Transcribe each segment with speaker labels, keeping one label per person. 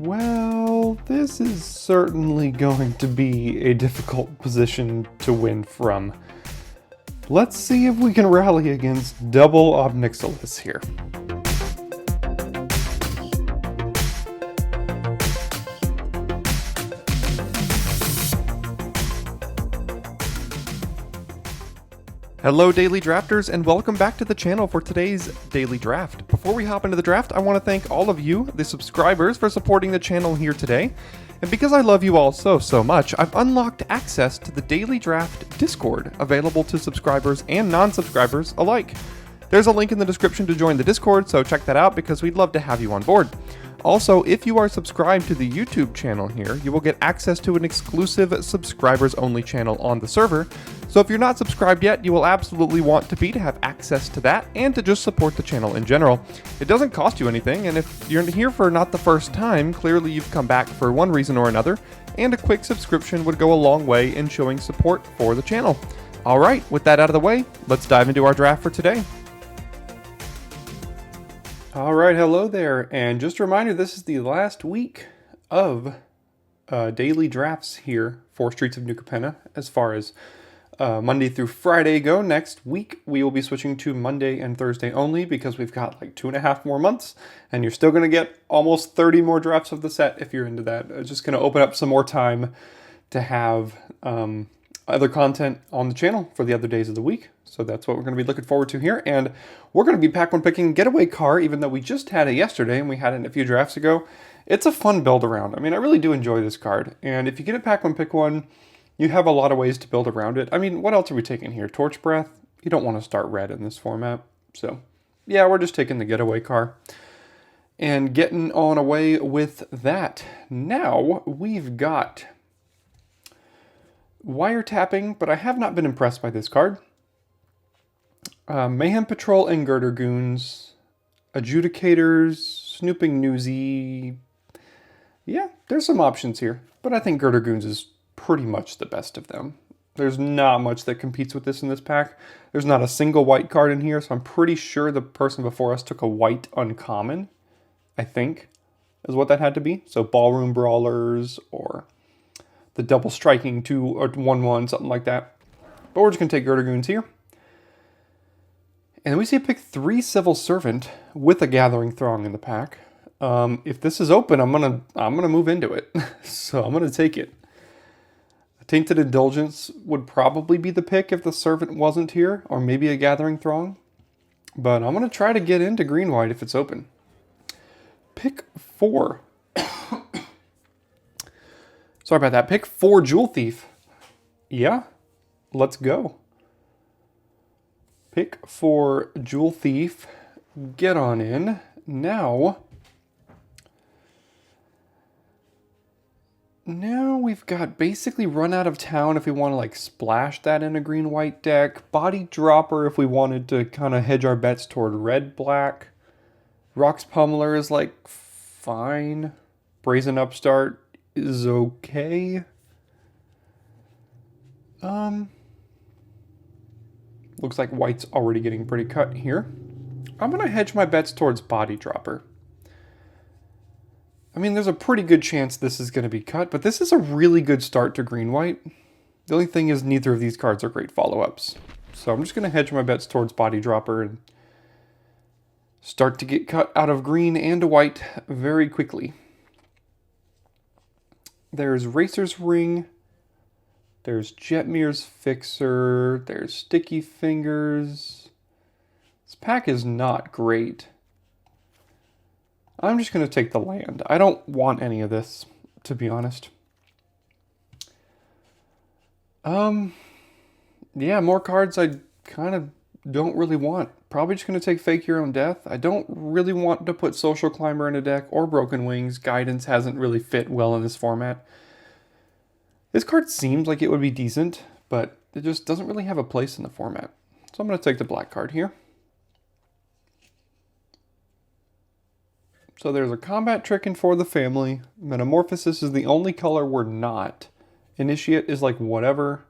Speaker 1: Well, this is certainly going to be a difficult position to win from. Let's see if we can rally against double Obnixilis here. Hello Daily Drafters, and welcome back to the channel for today's Daily Draft. Before we hop into the draft, I want to thank all of you, the subscribers, for supporting the channel here today. And because I love you all so much, I've unlocked access to the Daily Draft Discord, available to subscribers and non-subscribers alike. There's a link in the description to join the Discord, so check that out because we'd love to have you on board. Also, if you are subscribed to the YouTube channel here, you will get access to an exclusive subscribers-only channel on the server. So if you're not subscribed yet, you will absolutely want to be to have access to that and to just support the channel in general. It doesn't cost you anything, and if you're here for not the first time, clearly you've come back for one reason or another, and a quick subscription would go a long way in showing support for the channel. Alright, with that out of the way, let's dive into our draft for today. Alright, hello there, and just a reminder, this is the last week of daily drafts here for Streets of New Capenna, as far as Monday through Friday go. Next week, we will be switching to Monday and Thursday only because we've got like 2.5 more months, and you're still going to get almost 30 more drafts of the set if you're into that. It's just going to open up some more time to have other content on the channel for the other days of the week. So that's what we're going to be looking forward to here. And we're going to be pack one picking Getaway Car, even though we just had it yesterday and we had it a few drafts ago. It's a fun build around. I mean, I really do enjoy this card. And if you get a pack one pick one, you have a lot of ways to build around it. I mean, what else are we taking here? Torch Breath? You don't want to start red in this format. So yeah, we're just taking the Getaway Car and getting on away with that. Now we've got Wiretapping, but I have not been impressed by this card. Mayhem Patrol and Girder Goons, Adjudicators, Snooping Newsy. Yeah, there's some options here, but I think Girder Goons is pretty much the best of them. There's not much that competes with this in this pack. There's not a single white card in here, so I'm pretty sure the person before us took a white uncommon, I think, is what that had to be. So Ballroom Brawlers or the Double Striking 2 or 1/1, something like that. But we're just going to take Girder Goons here. And we see a pick 3 Civil Servant with a Gathering Throng in the pack. If this is open, I'm gonna move into it. So I'm gonna take it. A Tainted Indulgence would probably be the pick if the Servant wasn't here, or maybe a Gathering Throng. But I'm gonna try to get into green-white if it's open. Pick 4. Sorry about that. Pick 4 Jewel Thief. Yeah, let's go. Pick 4 Jewel Thief. Get on in. Now we've got basically Run Out of Town if we want to like splash that in a green-white deck. Body Dropper if we wanted to kind of hedge our bets toward red-black. Rox Pummeler is like fine. Brazen Upstart is okay. Looks like white's already getting pretty cut here. I'm going to hedge my bets towards Body Dropper. I mean, there's a pretty good chance this is going to be cut, but this is a really good start to green-white. The only thing is neither of these cards are great follow-ups. So I'm just going to hedge my bets towards Body Dropper and start to get cut out of green and white very quickly. There's Racer's Ring. There's Jetmir's Fixer. There's Sticky Fingers. This pack is not great. I'm just going to take the land. I don't want any of this, to be honest. Yeah, more cards I kind of don't really want. Probably just going to take Fake Your Own Death. I don't really want to put Social Climber in a deck or Broken Wings. Guidance hasn't really fit well in this format. This card seems like it would be decent, but it just doesn't really have a place in the format. So I'm going to take the black card here. So there's a Combat Trick in For the Family. Metamorphosis is the only color we're not. Initiate is like whatever.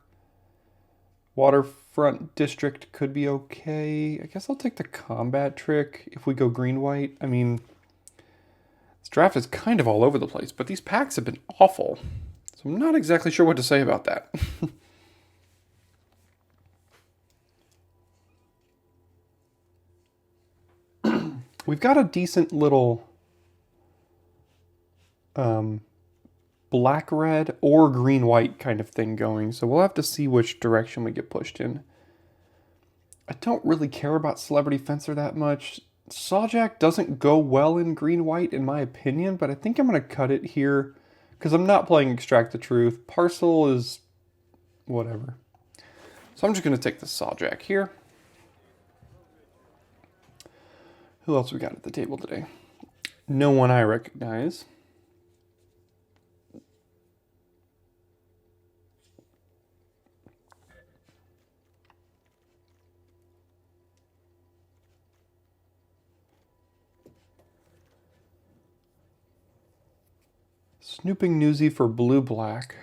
Speaker 1: Waterfront District could be okay. I guess I'll take the Combat Trick if we go green-white. I mean, it's draft is kind of all over the place, but these packs have been awful. So I'm not exactly sure what to say about that. We've got a decent little black-red or green-white kind of thing going, so we'll have to see which direction we get pushed in. I don't really care about Celebrity Fencer that much. Sawjack doesn't go well in green-white in my opinion, but I think I'm going to cut it here because I'm not playing Extract the Truth. Parcel is whatever. So I'm just going to take the Sawjack here. Who else we got at the table today? No one I recognize. Snooping Newsy for blue-black.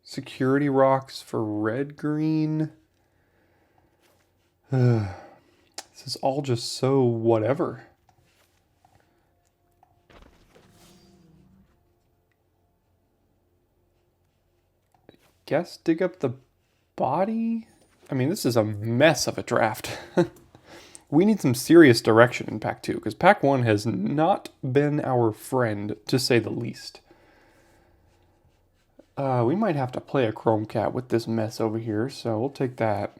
Speaker 1: Security Rocks for red-green. This is all just so whatever. Guess dig up the body? I mean, this is a mess of a draft. We need some serious direction in Pack 2, because Pack 1 has not been our friend, to say the least. We might have to play a Chrome Cat with this mess over here, so we'll take that.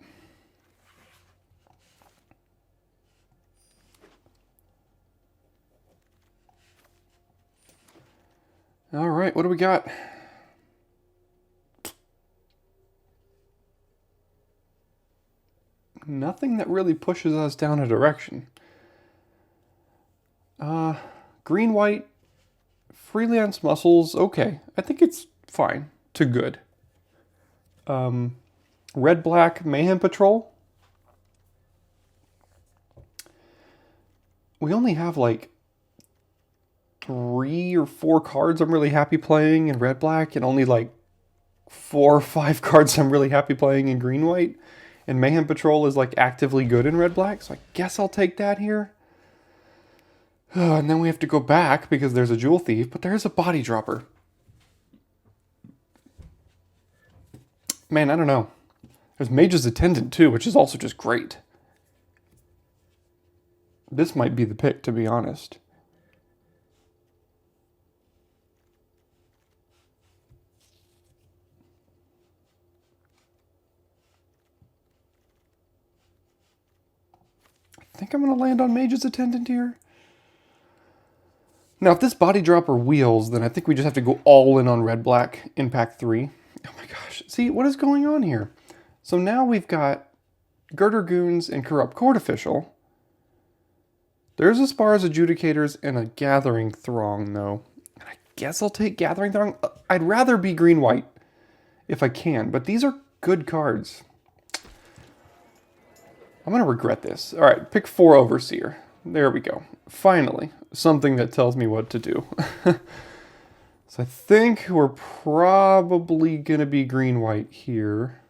Speaker 1: All right, what do we got? Nothing that really pushes us down a direction. Green-white, freelance muscles, okay. I think it's fine to good. Red-black Mayhem Patrol. We only have like 3 or 4 cards I'm really happy playing in red-black, and only like 4 or 5 cards I'm really happy playing in green-white. And Mayhem Patrol is like actively good in red-black, so I guess I'll take that here. And then we have to go back because there's a Jewel Thief, but there's a Body Dropper. Man, I don't know. There's Mage's Attendant too, which is also just great. This might be the pick, to be honest. I think I'm going to land on Mage's Attendant here. Now, if this Body Dropper wheels, then I think we just have to go all in on red-black in Pack 3. Oh my gosh. See, what is going on here? So now we've got Girder Goons and Corrupt Court Official. There's Aspar's Adjudicators and a Gathering Throng, though. And I guess I'll take Gathering Throng. I'd rather be green-white if I can, but these are good cards. I'm going to regret this. All right, pick 4 Overseer. There we go. Finally, something that tells me what to do. So I think we're probably going to be green-white here.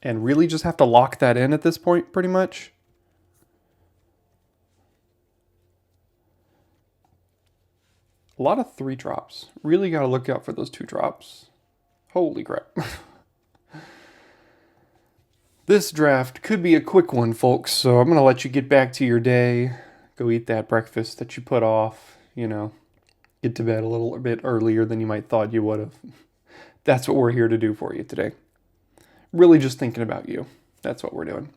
Speaker 1: And really just have to lock that in at this point, pretty much. A lot of 3 drops. Really got to look out for those 2 drops. Holy crap. This draft could be a quick one, folks, so I'm going to let you get back to your day. Go eat that breakfast that you put off, you know. Get to bed a little bit earlier than you might thought you would have. That's what we're here to do for you today. Really just thinking about you. That's what we're doing.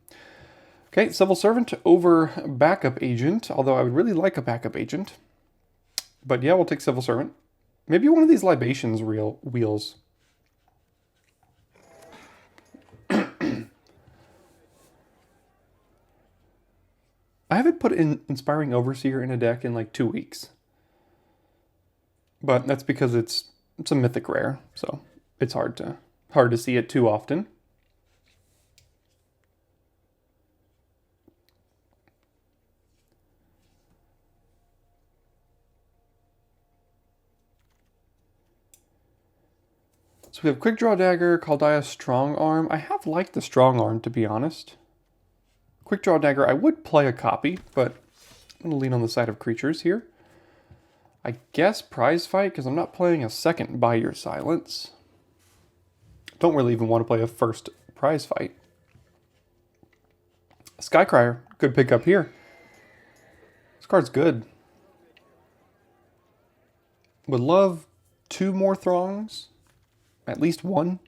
Speaker 1: Okay, Civil Servant over Backup Agent, although I would really like a Backup Agent. But yeah, we'll take Civil Servant. Maybe one of these Libations wheels. I haven't put in Inspiring Overseer in a deck in like 2 weeks. But that's because it's a mythic rare, so it's hard to see it too often. So we have Quick Draw Dagger, Chaldea Strong Arm. I have liked the Strong Arm, to be honest. Quick Draw Dagger, I would play a copy, but I'm going to lean on the side of creatures here. I guess Prize Fight, because I'm not playing a second Buy Your Silence. Don't really even want to play a first Prize Fight. Skycrier, good pickup here. This card's good. Would love 2 more Throngs. At least 1.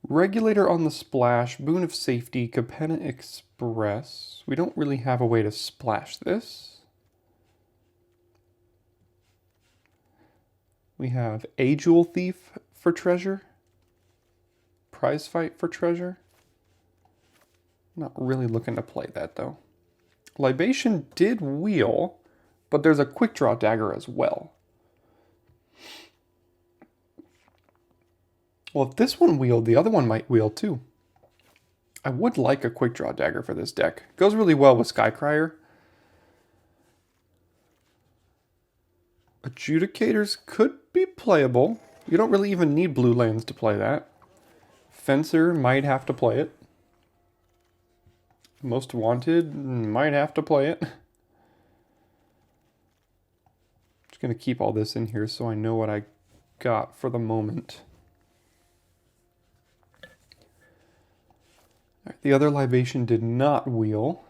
Speaker 1: Regulator on the splash, Boon of Safety, Capenna Express. We don't really have a way to splash this. We have a Jewel Thief for treasure. Prize Fight for treasure. Not really looking to play that though. Libation did wheel, but there's a Quick Draw Dagger as well. Well, if this one wheeled, the other one might wheel too. I would like a Quick Draw Dagger for this deck. Goes really well with Skycrier. Adjudicators could be playable. You don't really even need blue lands to play that. Fencer might have to play it. Most Wanted might have to play it. Just going to keep all this in here so I know what I got for the moment. The other Libation did not wheel.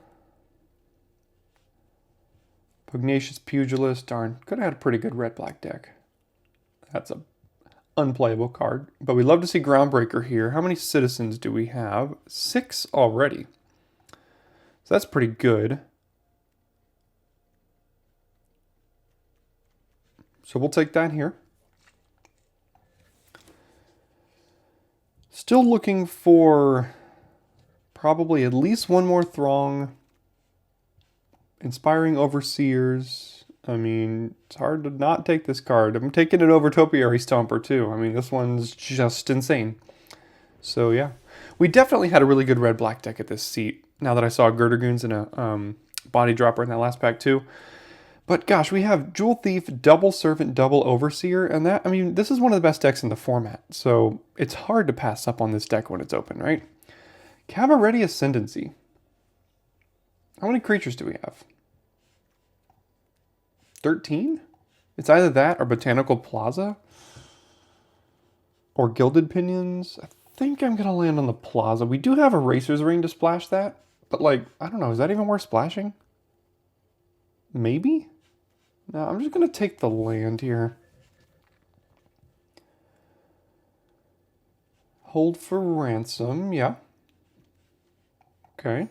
Speaker 1: Pugnacious Pugilist, darn, could have had a pretty good red-black deck. That's a unplayable card. But we'd love to see Groundbreaker here. How many citizens do we have? 6 already. So that's pretty good. So we'll take that here. Still looking for probably at least 1 more Throng. Inspiring Overseers. I mean, it's hard to not take this card. I'm taking it over Topiary Stomper too. I mean, this one's just insane. So yeah, we definitely had a really good red-black deck at this seat. Now that I saw Girdergoons and a Body Dropper in that last pack too. But gosh, we have Jewel Thief, Double Servant, Double Overseer, and that, I mean, this is one of the best decks in the format. So it's hard to pass up on this deck when it's open, right? Cabaret Ascendancy. How many creatures do we have? 13? It's either that or Botanical Plaza. Or Gilded Pinions. I think I'm going to land on the Plaza. We do have a Racer's Ring to splash that. But like, I don't know, is that even worth splashing? Maybe? No, I'm just going to take the land here. Hold for Ransom, yeah. Okay.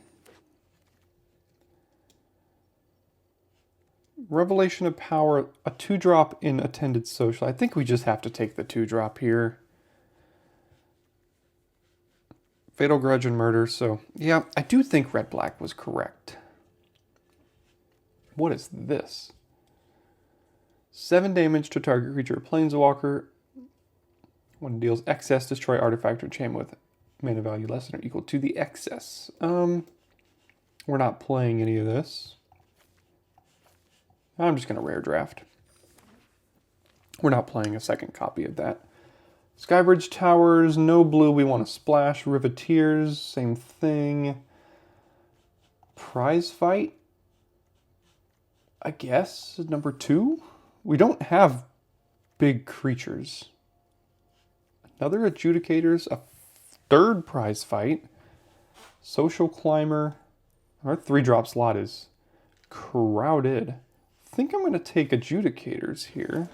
Speaker 1: Revelation of Power, a 2-drop in Attended Social. I think we just have to take the 2-drop here. Fatal Grudge and Murder, so yeah, I do think red-black was correct. What is this? 7 damage to target creature or planeswalker. When it deals excess, destroy artifact or enchantment with mana value less than or equal to the excess. We're not playing any of this. I'm just going to rare draft. We're not playing a second copy of that. Skybridge Towers, no blue, we want to splash. Riveteers, same thing. Prize Fight, I guess, number 2. We don't have big creatures. Another Adjudicators, a 3rd Prize Fight. Social Climber. Our 3-drop slot is crowded. I think I'm going to take Adjudicators here.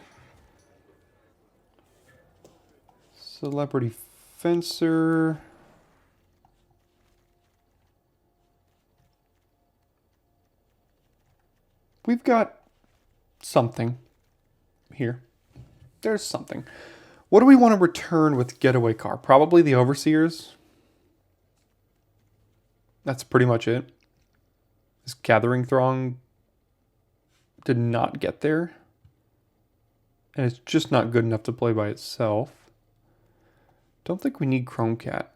Speaker 1: Celebrity Fencer. We've got something here. There's something. What do we want to return with Getaway Car? Probably the Overseers. That's pretty much it. This Gathering Throng did not get there. And it's just not good enough to play by itself. Don't think we need Chrome Cat.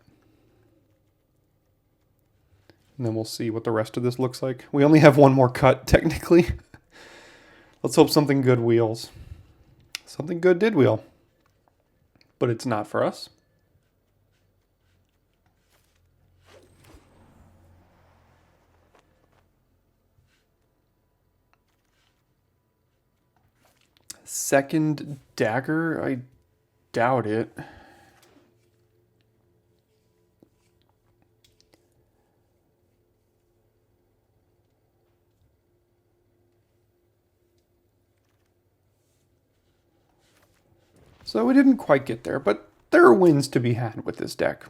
Speaker 1: And then we'll see what the rest of this looks like. We only have 1 more cut, technically. Let's hope something good wheels. Something good did wheel. But it's not for us. second dagger? I doubt it. So we didn't quite get there, but there are wins to be had with this deck.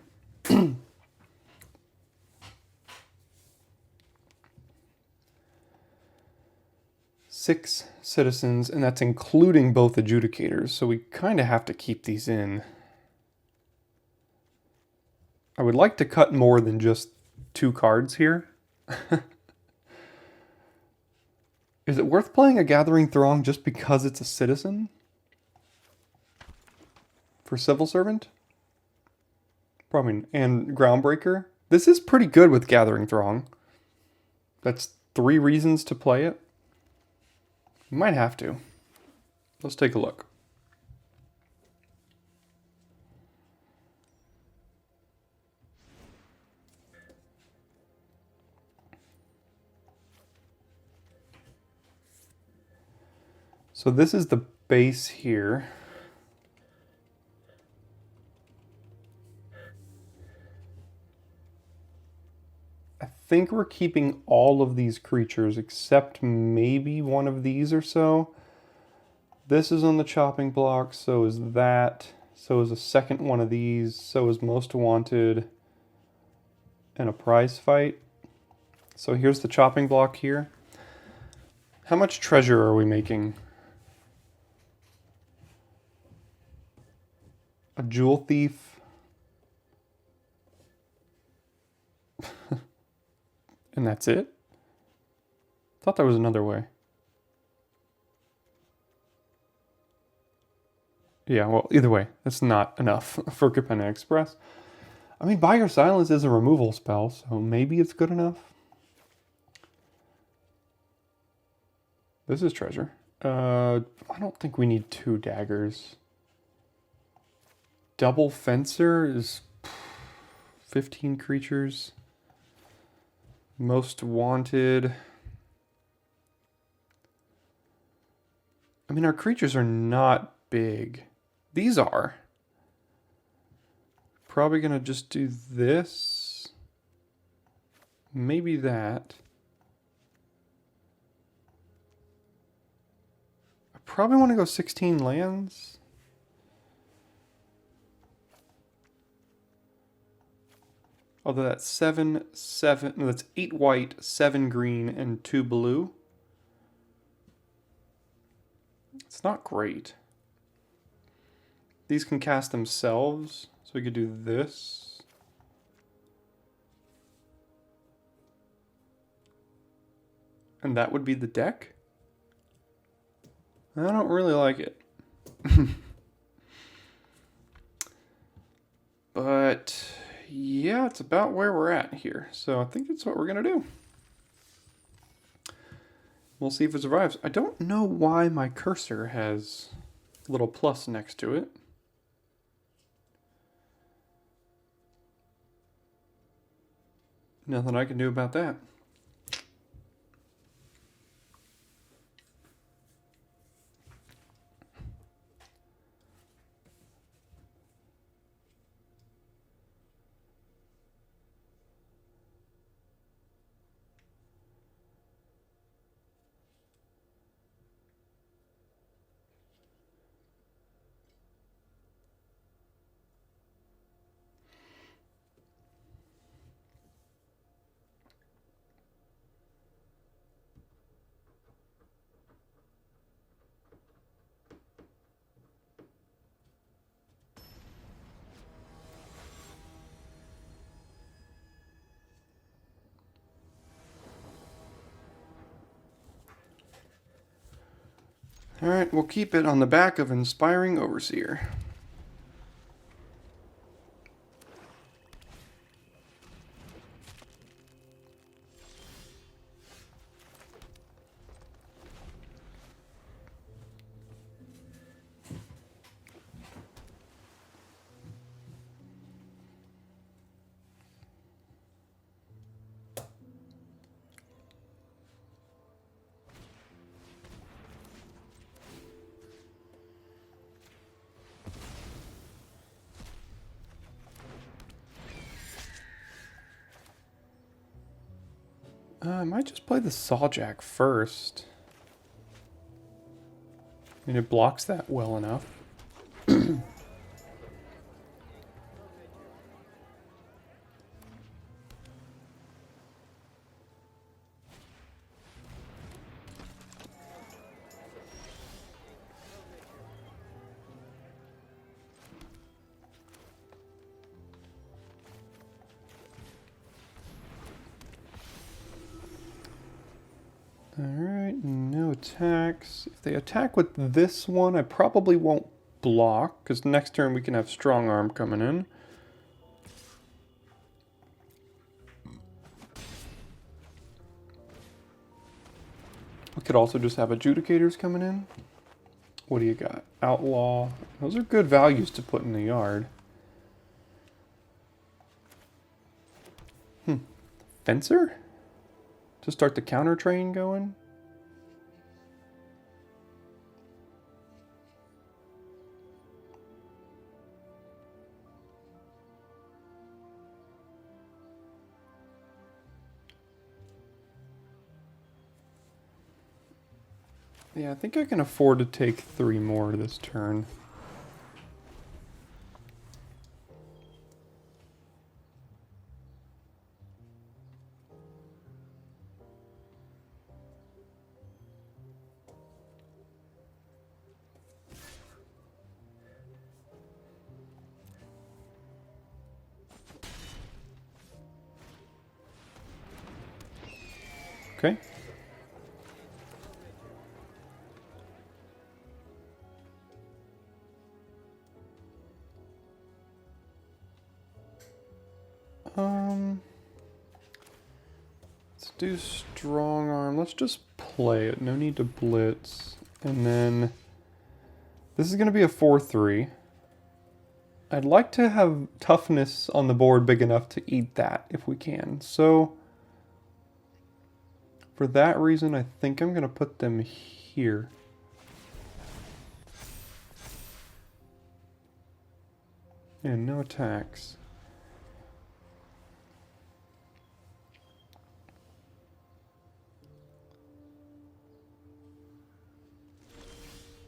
Speaker 1: 6 citizens, and that's including both adjudicators, so we kind of have to keep these in. I would like to cut more than just 2 cards here. Is it worth playing a Gathering Throng just because it's a citizen? For Civil Servant? Probably. And Groundbreaker? This is pretty good with Gathering Throng. That's 3 reasons to play it. You might have to. Let's take a look. So this is the base here. I think we're keeping all of these creatures except maybe one of these or so. This is on the chopping block, so is that. So is a second one of these, so is Most Wanted and a prize fight. So here's the chopping block here. How much treasure are we making? A Jewel Thief. And that's it? Thought there was another way. Yeah, well, either way, that's not enough for Capenna Express. I mean, Buy Your Silence is a removal spell, so maybe it's good enough. This is treasure. I don't think we need 2 daggers. Double Fencer is 15 creatures. Most Wanted. I mean, our creatures are not big. These are. Probably gonna just do this. Maybe that. I probably want to go 16 lands. Although that's 7, no, that's 8 white, 7 green, and 2 blue. It's not great. These can cast themselves, so we could do this. And that would be the deck? I don't really like it. But yeah, it's about where we're at here. So I think it's what we're going to do. We'll see if it survives. I don't know why my cursor has a little plus next to it. Nothing I can do about that. Alright, we'll keep it on the back of Inspiring Overseer. I might just play the Sawjack first. I mean, it blocks that well enough. Alright, no attacks. If they attack with this one, I probably won't block, because next turn we can have Strong Arm coming in. We could also just have Adjudicators coming in. What do you got? Outlaw. Those are good values to put in the yard. Fencer? To start the counter train going? Yeah, I think I can afford to take 3 more this turn. Okay. Let's do Strong Arm. Let's just play it. No need to blitz. And then this is going to be a 4-3. I'd like to have toughness on the board big enough to eat that if we can. So for that reason, I think I'm going to put them here. And no attacks.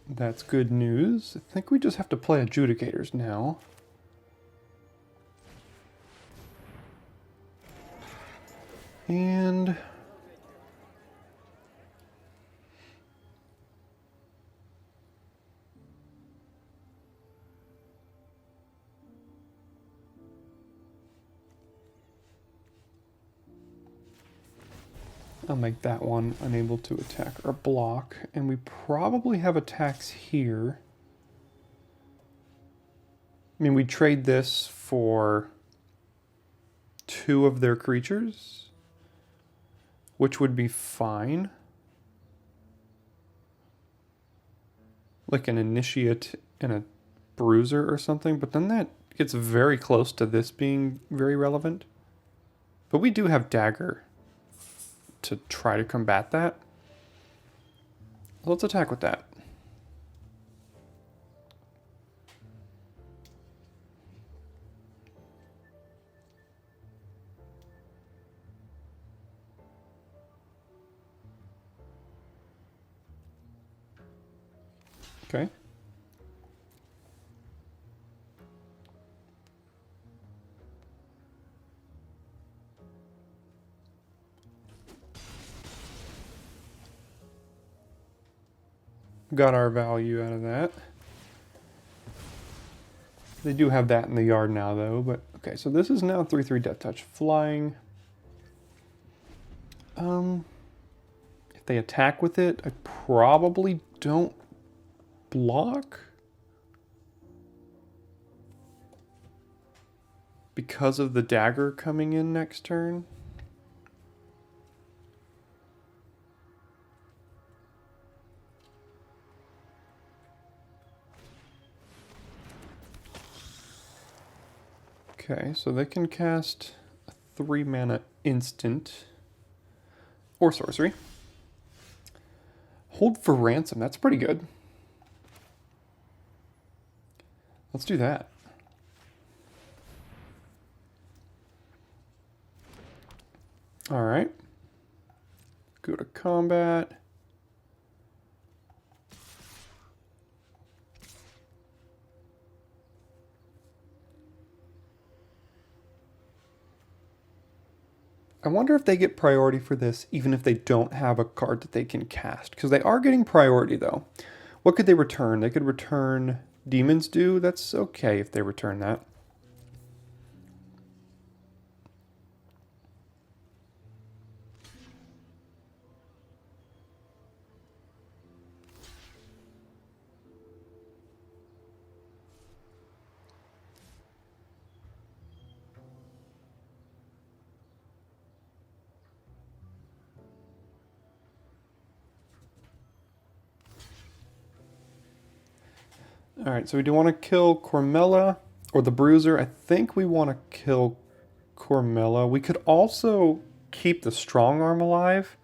Speaker 1: That's good news. I think we just have to play Adjudicators now. And I'll make that one unable to attack or block. And we probably have attacks here. I mean, we trade this for 2 of their creatures, which would be fine. Like an Initiate and a Bruiser or something, but then that gets very close to this being very relevant. But we do have Dagger to try to combat that. Let's attack with that. Okay. Got our value out of that. They do have that in the yard now, though. But okay, so this is now 3/3 Death Touch flying. If they attack with it, I probably don't block because of the dagger coming in next turn. Okay, so they can cast a 3 mana instant or sorcery. Hold for ransom, that's pretty good. Let's do that. All right. Go to combat. I wonder if they get priority for this, even if they don't have a card that they can cast. Because they are getting priority, though. What could they return? They could return Demon's Due. That's okay if they return that. Alright, so we do want to kill Cormella or the Bruiser. I think we want to kill Cormella. We could also keep the Strong Arm alive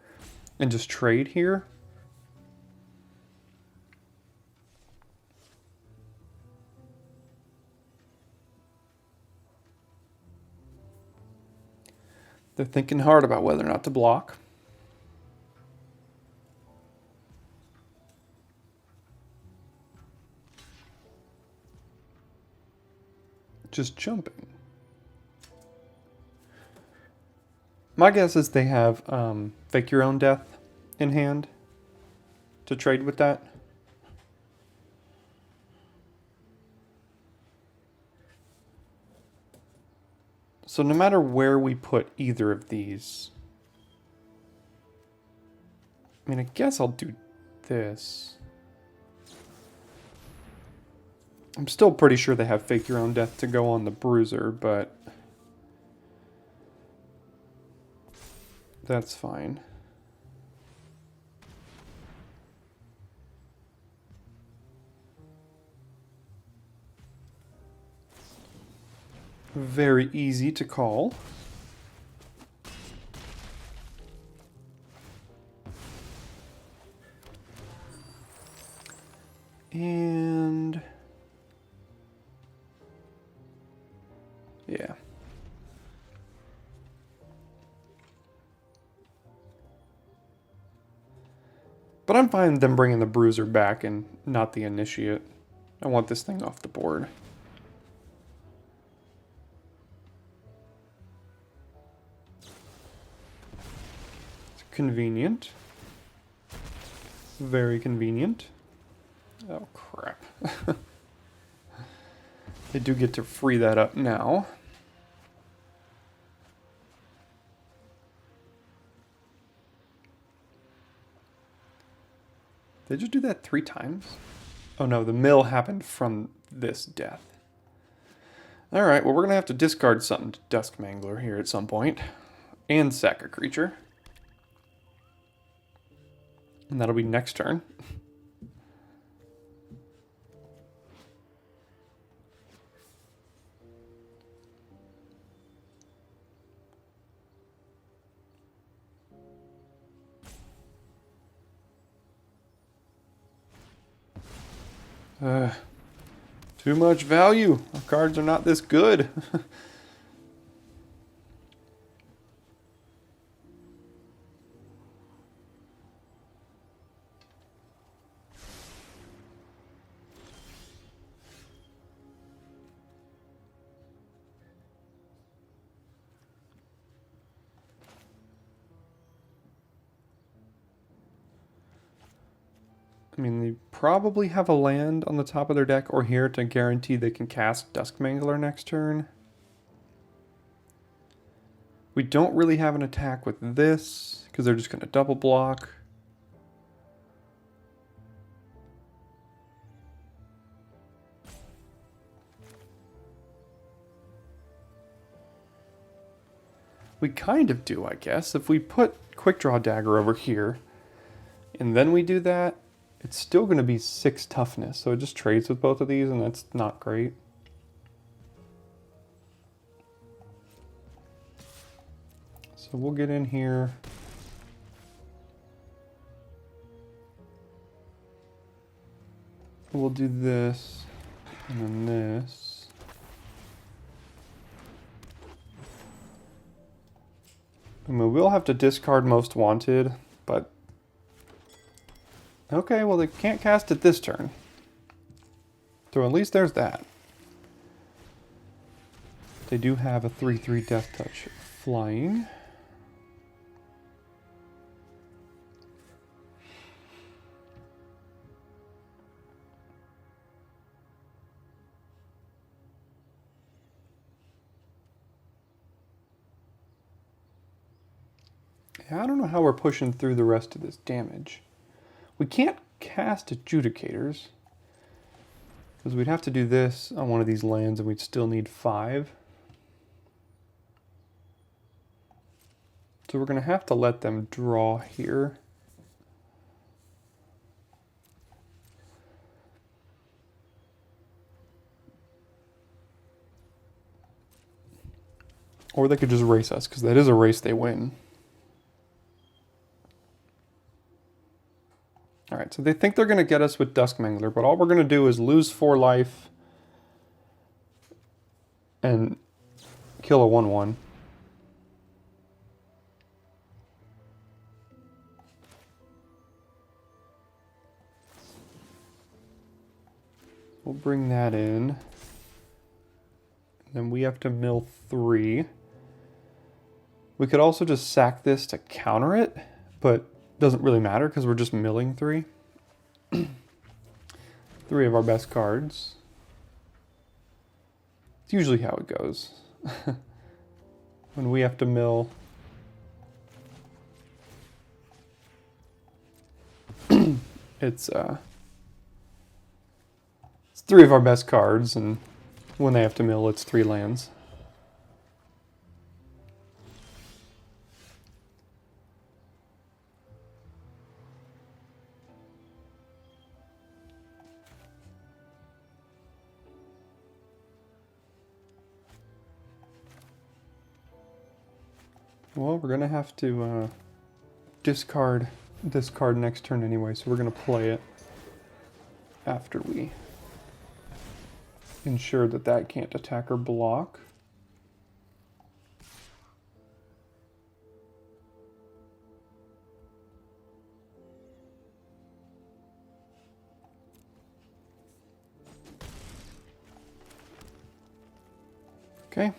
Speaker 1: and just trade here. They're thinking hard about whether or not to block. Just jumping. My guess is they have Fake Your Own Death in hand to trade with that. So no matter where we put either of these, I mean, I guess I'll do this. I'm still pretty sure they have Fake Your Own Death to go on the Bruiser, but that's fine. Very easy to call. And yeah. But I'm fine with them bringing the Bruiser back and not the Initiate. I want this thing off the board. It's convenient. Very convenient. Oh, crap. They do get to free that up now. Did they just do that 3 times? Oh no, the mill happened from this death. Alright, well we're going to have to discard something to Duskmangler here at some point. And sack a creature. And that'll be next turn. Too much value. Our cards are not this good. I mean, they probably have a land on the top of their deck or here to guarantee they can cast Duskmangler next turn. We don't really have an attack with this because they're just going to double block. We kind of do, I guess. If we put Quick Draw Dagger over here and then we do that, it's still going to be 6 toughness, so it just trades with both of these, and that's not great. So we'll get in here. We'll do this, and then this. And we will have to discard Most Wanted. But, okay, well they can't cast it this turn. So at least there's that. They do have a 3/3 Death Touch flying. Yeah, I don't know how we're pushing through the rest of this damage. We can't cast Adjudicators, because we'd have to do this on one of these lands and we'd still need 5. So we're going to have to let them draw here. Or they could just race us, because that is a race they win. Alright, so they think they're going to get us with Duskmangler, but all we're going to do is lose 4 life and kill a 1/1. We'll bring that in. Then we have to mill 3. We could also just sack this to counter it, but it doesn't really matter because we're just milling 3. 3 of our best cards. It's usually how it goes. When we have to mill. It's 3 of our best cards, and when they have to mill, it's 3 lands. Well, we're going to have to discard this card next turn anyway, so we're going to play it after we ensure that that can't attack or block. Okay.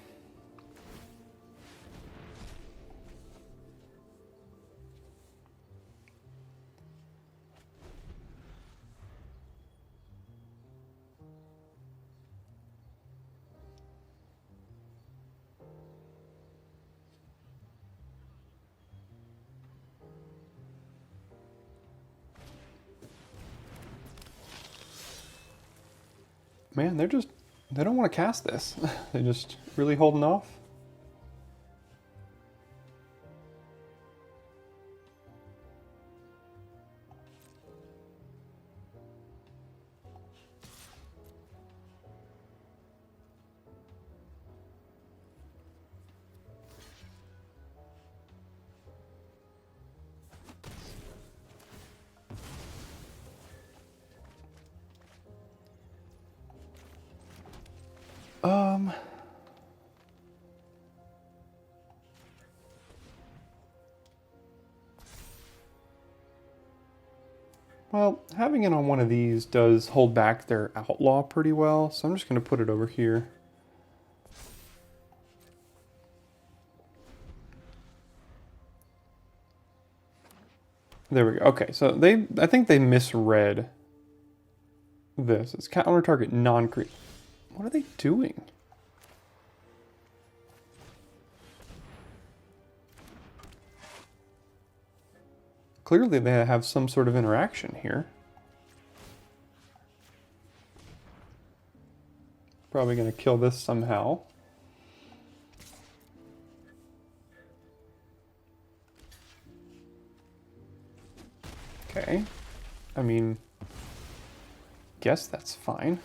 Speaker 1: Man, they don't want to cast this. They're just really holding off. Well, having it on one of these does hold back their outlaw pretty well, so I'm just going to put it over here. There we go. Okay, so I think they misread this. It's counter target non-creep. What are they doing? Clearly they have some sort of interaction here. Probably going to kill this somehow. Okay. I mean, guess that's fine.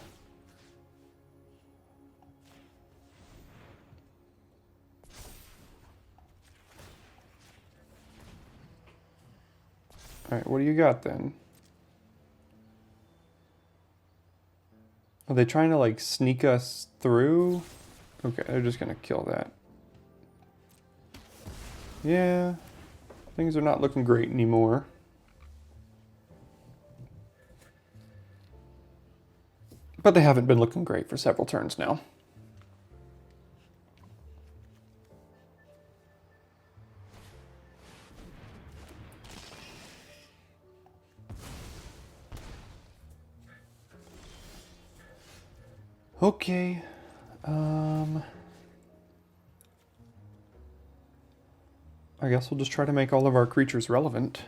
Speaker 1: Alright, what do you got then? Are they trying to like sneak us through? Okay, they're just gonna kill that. Yeah, Things are not looking great anymore. But they haven't been looking great for several turns now. Okay. I guess we'll just try to make all of our creatures relevant.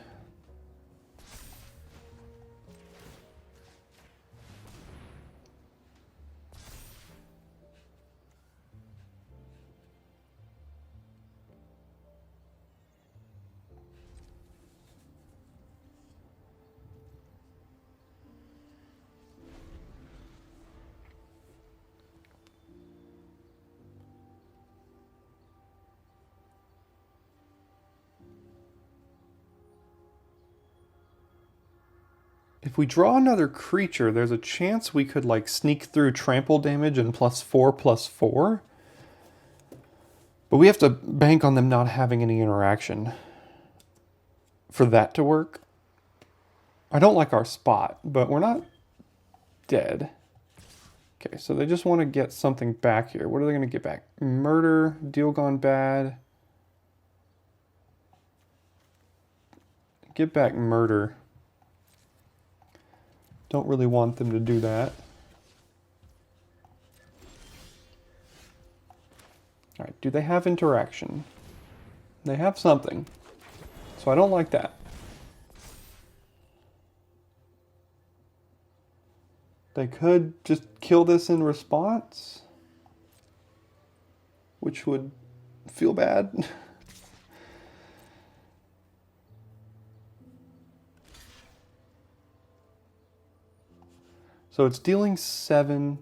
Speaker 1: If we draw another creature, there's a chance we could like sneak through trample damage and +4/+4. But we have to bank on them not having any interaction for that to work. I don't like our spot, but we're not dead. Okay, so they just want to get something back here. What are they going to get back? Murder, deal gone bad. Get back murder. Don't really want them to do that. All right, do they have interaction? They have something. So I don't like that. They could just kill this in response, which would feel bad. So it's dealing 7.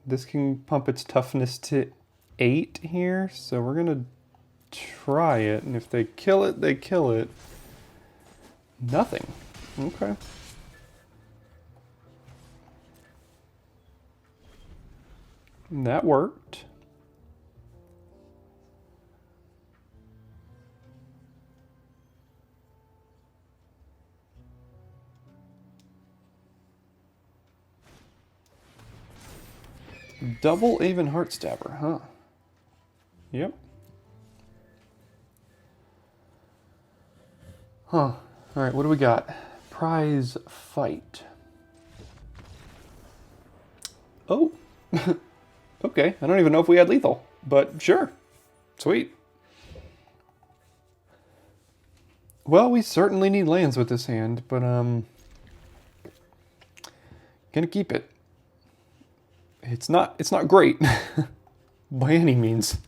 Speaker 1: This can pump its toughness to 8 here. So we're going to try it. And if they kill it, they kill it. Nothing. Okay. And that worked. Double Aven Heartstabber, huh? Yep. Huh. Alright, what do we got? Prize fight. Oh. Okay, I don't even know if we had lethal, but sure. Sweet. Well, we certainly need lands with this hand, but gonna keep it. It's not great by any means.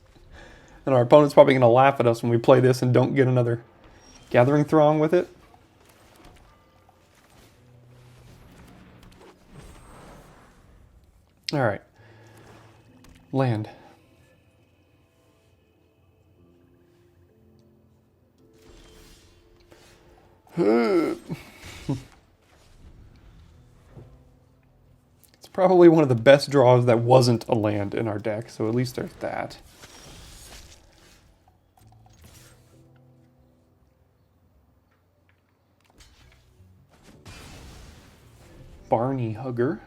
Speaker 1: And our opponent's probably gonna laugh at us when we play this and don't get another Gathering Throng with it. All right. Land. It's probably one of the best draws that wasn't a land in our deck, so at least there's that. Barney Hugger.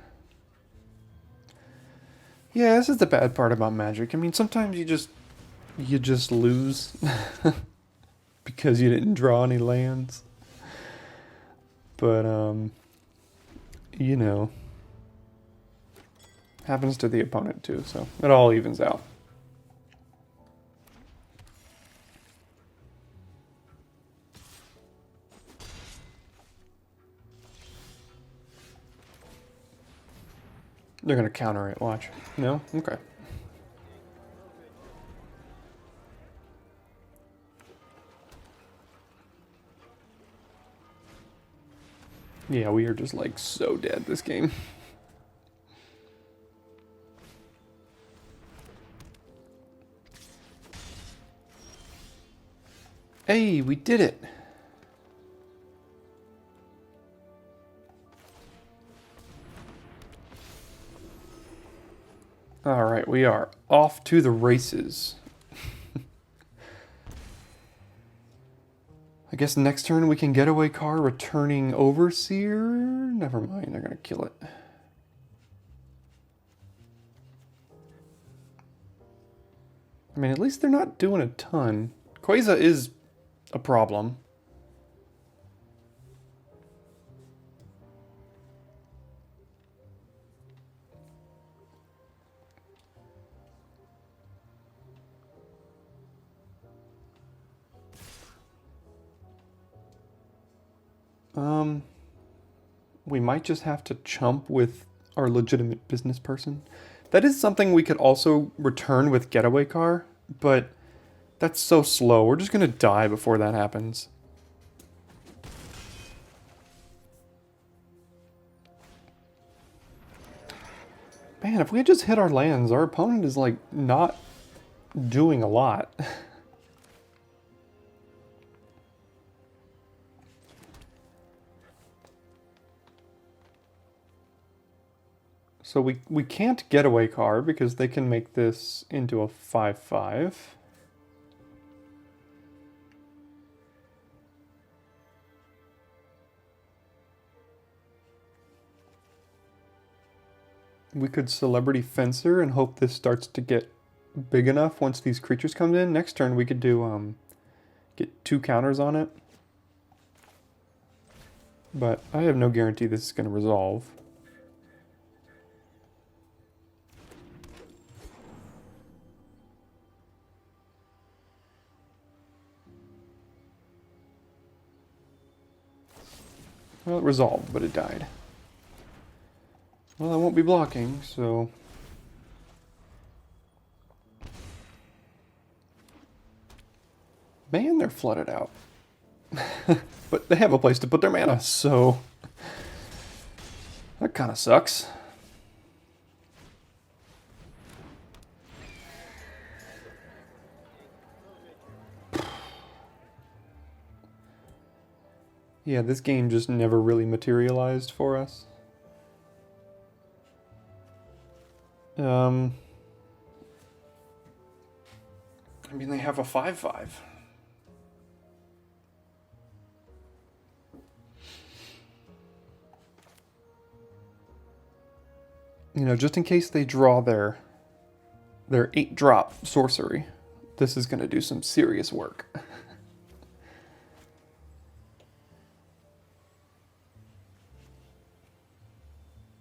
Speaker 1: Yeah, this is the bad part about Magic. I mean, sometimes you just lose because you didn't draw any lands. But you know, happens to the opponent too, so it all evens out. They're gonna counter it, watch. No? Okay. Yeah, we are just like so dead this game. Hey, we did it! Alright, we are off to the races. I guess next turn we can Getaway Car, returning Overseer. Never mind, they're gonna kill it. I mean, at least they're not doing a ton. Quasar is a problem. We might just have to chump with our legitimate business person. That is something we could also return with Getaway Car, but that's so slow. We're just gonna die before that happens. Man, if we had just hit our lands, our opponent is like not doing a lot. So we can't Getaway Car because they can make this into a 5/5. We could Celebrity Fencer and hope this starts to get big enough once these creatures come in. Next turn we could do get 2 counters on it. But I have no guarantee this is going to resolve. Well, it resolved, but it died. Well, I won't be blocking, so... Man, they're flooded out. But they have a place to put their mana, so... That kind of sucks. Yeah, this game just never really materialized for us. I mean, they have a 5/5. You know, just in case they draw their 8-drop sorcery, this is going to do some serious work.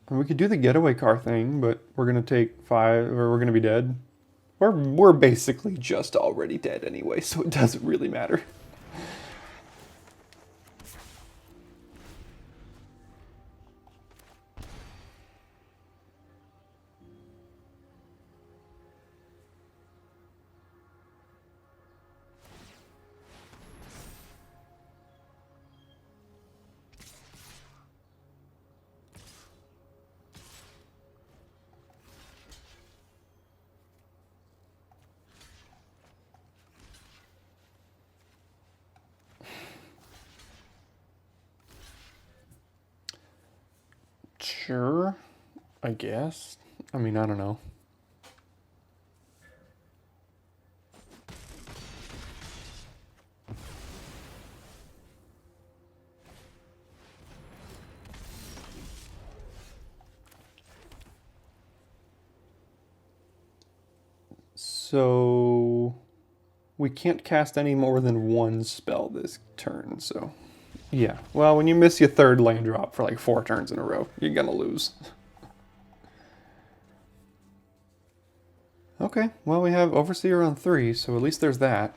Speaker 1: And we could do the Getaway Car thing, but we're going to take 5, or we're going to be dead. We're basically just already dead anyway, so it doesn't really matter. Sure, I guess. I mean, I don't know. So we can't cast any more than 1 spell this turn, so yeah. Well, when you miss your 3rd land drop for like 4 turns in a row, you're gonna lose. Okay, well, we have Overseer on 3, so at least there's that.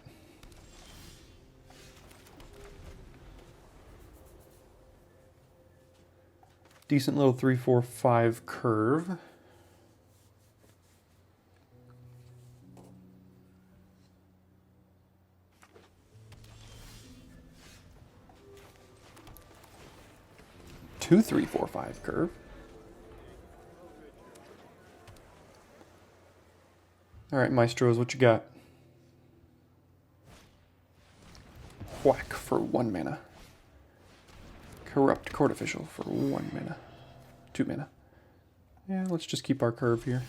Speaker 1: Decent little 3/4/5 curve. Two 3/4/5 curve. All right, Maestros, what you got? Whack for 1 mana. Corrupt Court Official for 1 mana. 2 mana. Yeah, let's just keep our curve here.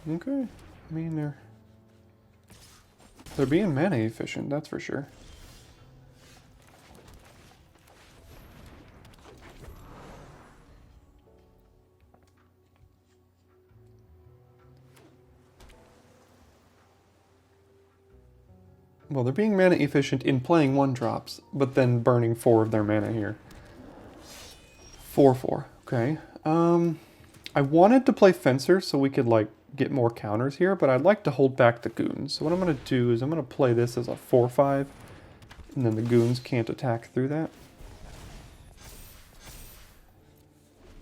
Speaker 1: Okay. I mean, they're being mana efficient, that's for sure. Well, they're being mana efficient in playing 1-drops, but then burning 4 of their mana here. 4/4. Okay. I wanted to play Fencer so we could, like, get more counters here, but I'd like to hold back the Goons. So what I'm going to do is I'm going to play this as a 4/5, and then the Goons can't attack through that.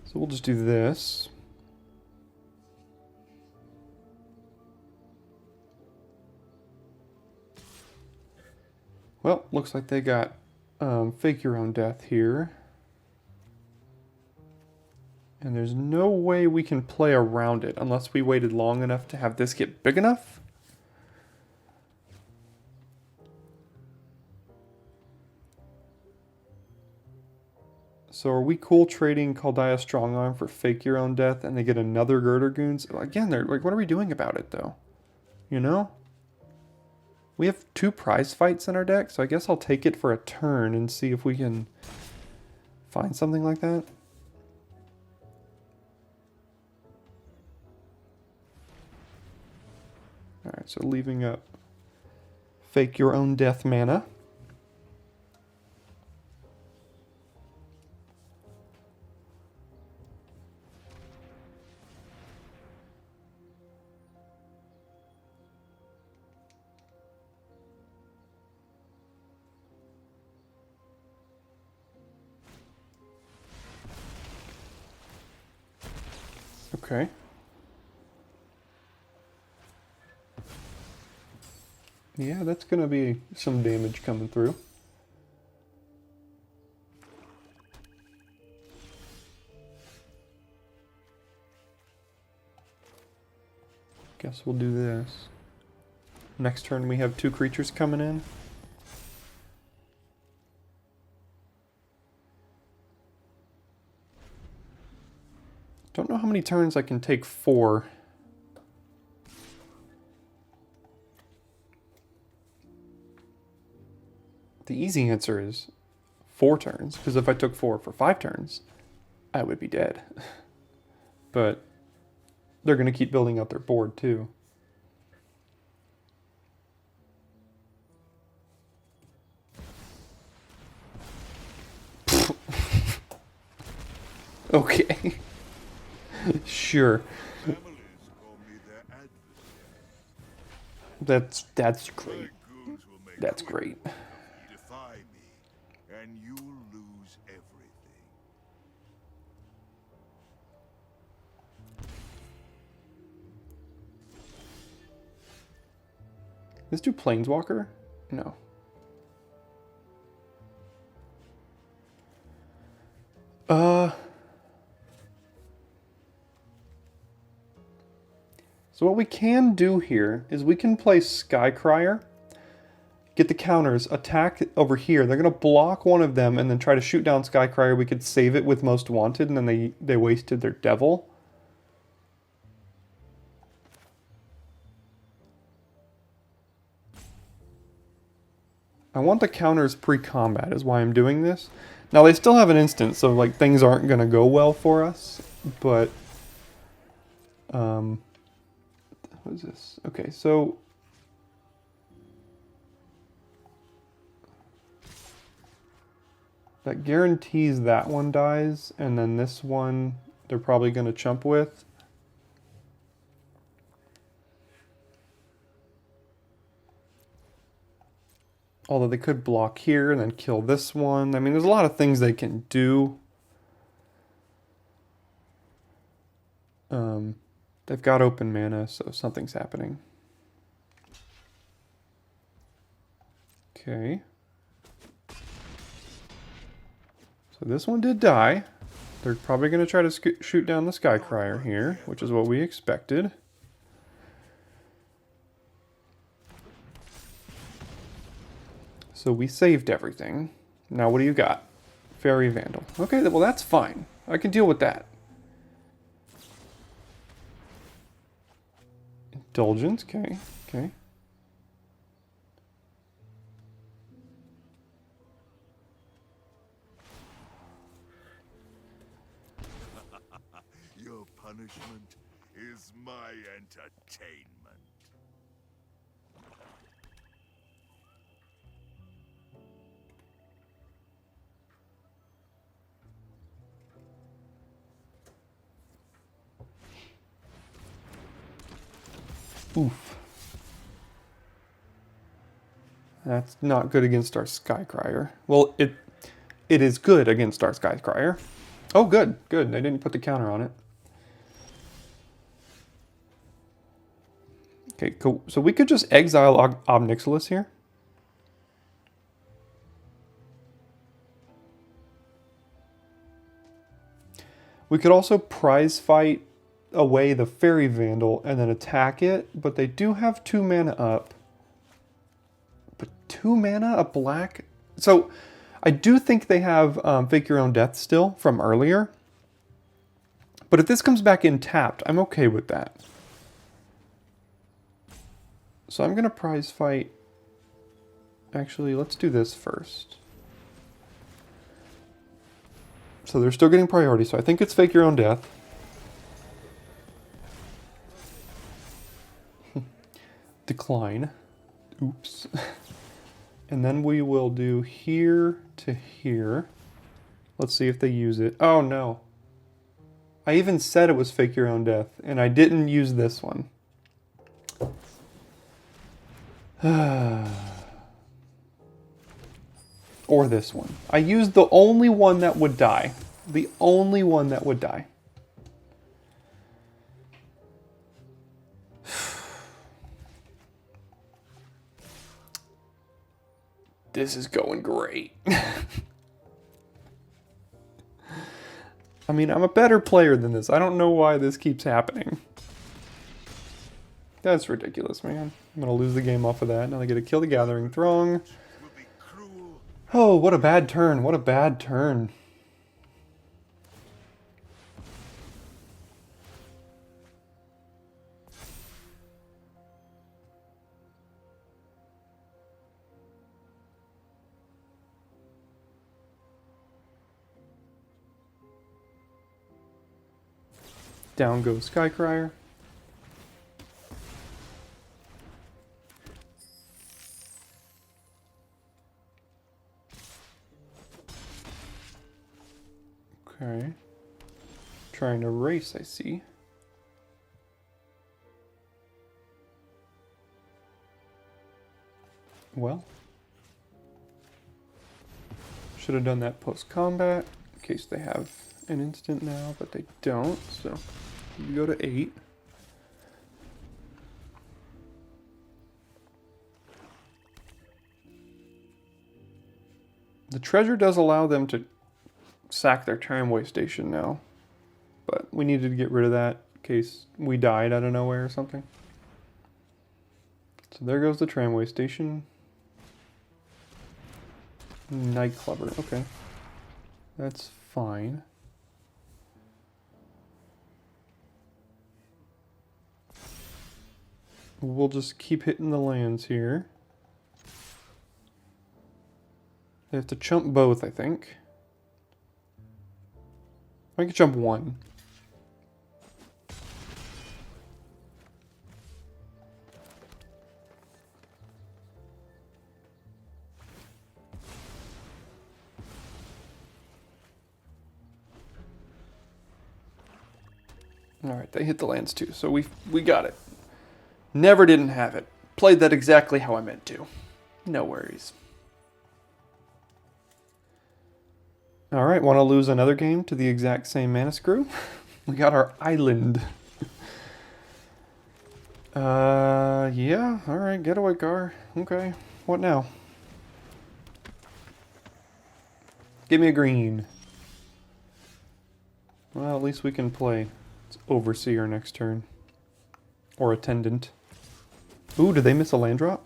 Speaker 1: So we'll just do this. Well, looks like they got Fake Your Own Death here. And there's no way we can play around it unless we waited long enough to have this get big enough. So are we cool trading Kaldaya Strongarm for Fake Your Own Death and they get another Girder Goons? Again, they're like, what are we doing about it though? You know? We have 2 prize fights in our deck, so I guess I'll take it for a turn and see if we can find something like that. Alright, so leaving up Fake Your Own Death mana. Okay. Yeah, that's going to be some damage coming through. Guess we'll do this. Next turn we have 2 creatures coming in. Don't know how many turns I can take 4. The easy answer is 4 turns, because if I took 4 for 5 turns, I would be dead. But they're going to keep building up their board too. Okay. Sure. That's great. That's great.
Speaker 2: Defy me, and you lose everything.
Speaker 1: Let's do Planeswalker? No. So what we can do here is we can play Skycrier, get the counters, attack over here. They're going to block one of them and then try to shoot down Skycrier. We could save it with Most Wanted, and then they wasted their Devil. I want the counters pre-combat is why I'm doing this. Now they still have an instant, so like things aren't going to go well for us, but what is this? Okay, so that guarantees that one dies, and then this one they're probably going to chump with. Although they could block here and then kill this one. I mean, there's a lot of things they can do. They've got open mana, so something's happening. Okay. So this one did die. They're probably going to try to shoot down the Skycrier here, which is what we expected. So we saved everything. Now what do you got? Fairy Vandal. Okay, well that's fine. I can deal with that. Indulgence, okay, okay.
Speaker 2: Your punishment is my entertainment.
Speaker 1: Oof. That's not good against our Skycrier. Well, it is good against our Skycrier. Oh, good, good. I didn't put the counter on it. Okay, cool. So we could just exile Obnixilis here. We could also prize fight away the Fairy Vandal and then attack it, but they do have 2 mana up. But 2 mana, a black? So I do think they have Fake Your Own Death still from earlier. But if this comes back in tapped, I'm okay with that. So I'm going to prize fight. Actually, let's do this first. So they're still getting priority, so I think it's Fake Your Own Death. Decline. Oops. And then we will do here to here. Let's see if they use it. Oh no. I even said it was Fake Your Own Death, and I didn't use this one. Or this one. I used the only one that would die. The only one that would die. This is going great. I mean, I'm a better player than this. I don't know why this keeps happening. That's ridiculous, man. I'm going to lose the game off of that. Now I get to kill the Gathering Throng. Oh, what a bad turn. What a bad turn. Down goes Skycrier. Okay. Trying to race, I see. Well. Should have done that post-combat, in case they have an instant now, but they don't, so you go to 8. The treasure does allow them to sack their tramway station now, but we needed to get rid of that in case we died out of nowhere or something. So there goes the tramway station. Nightclubber, okay. That's fine. We'll just keep hitting the lands here. They have to chump both, I think. I can jump one. Alright, they hit the lands too, so we got it. Never didn't have it. Played that exactly how I meant to. No worries. Alright, want to lose another game to the exact same mana screw? We got our island. Yeah, alright, getaway car. Okay, what now? Give me a green. Well, at least we can play Overseer next turn. Or Attendant. Ooh, did they miss a land drop?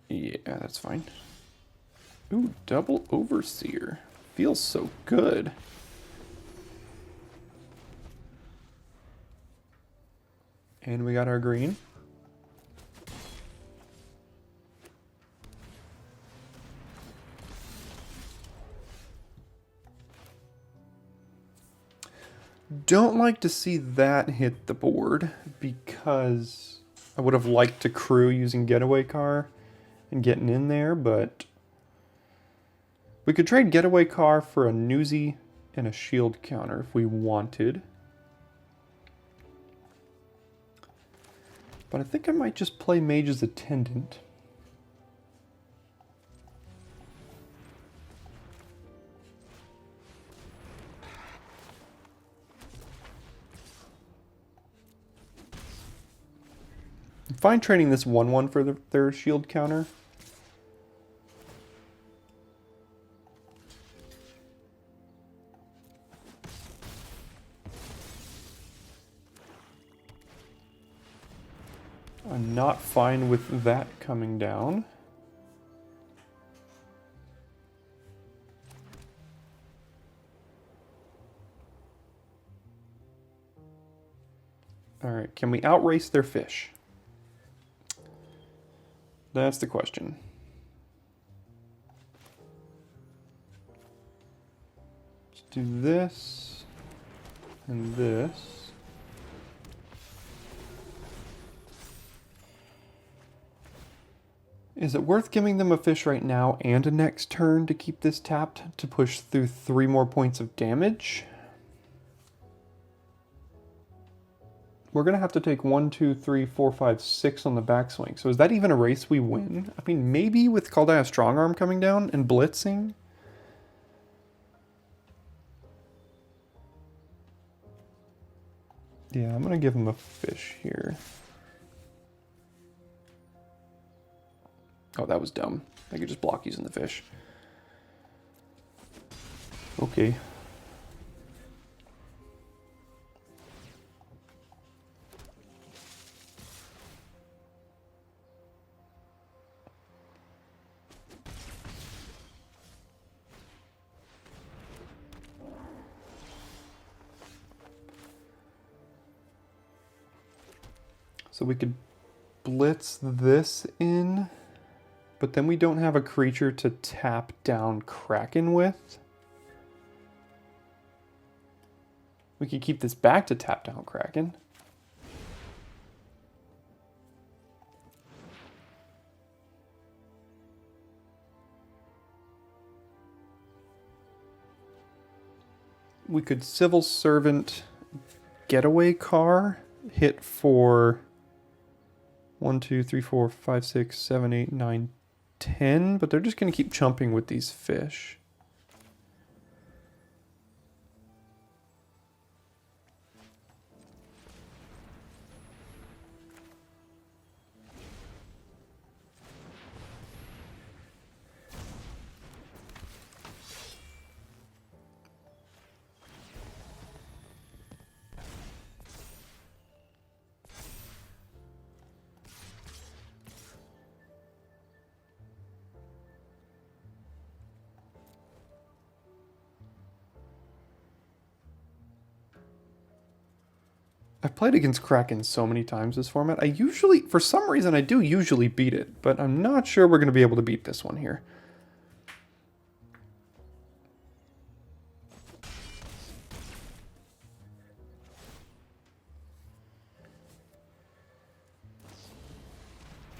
Speaker 1: Yeah, that's fine. Ooh, double Overseer. feels so good. And we got our green. Don't like to see that hit the board because I would have liked to crew using getaway car and getting in there, but we could trade getaway car for a newsy and a shield counter if we wanted. But I think I might just play Mage's Attendant. I'm fine trading this 1/1 for their shield counter. I'm not fine with that coming down. Alright, can we outrace their fish? That's the question. Let's do this and this. Is it worth giving them a fish right now and a next turn to keep this tapped to push through 3 more points of damage? We're going to have to take 1, 2, 3, 4, 5, 6 on the backswing. So is that even a race we win? I mean, maybe with Kaldaya Strong Arm coming down and blitzing. Yeah, I'm going to give him a fish here. Oh, that was dumb. I could just block using the fish. Okay. So we could blitz this in, but then we don't have a creature to tap down Kraken with. We could keep this back to tap down Kraken. We could Civil Servant Getaway Car, hit for 1, 2, 3, 4, 5, 6, 7, 8, 9, 10, but they're just going to keep chumping with these fish. I've played against Kraken so many times this format. I usually, for some reason, I do usually beat it, but I'm not sure we're going to be able to beat this one here.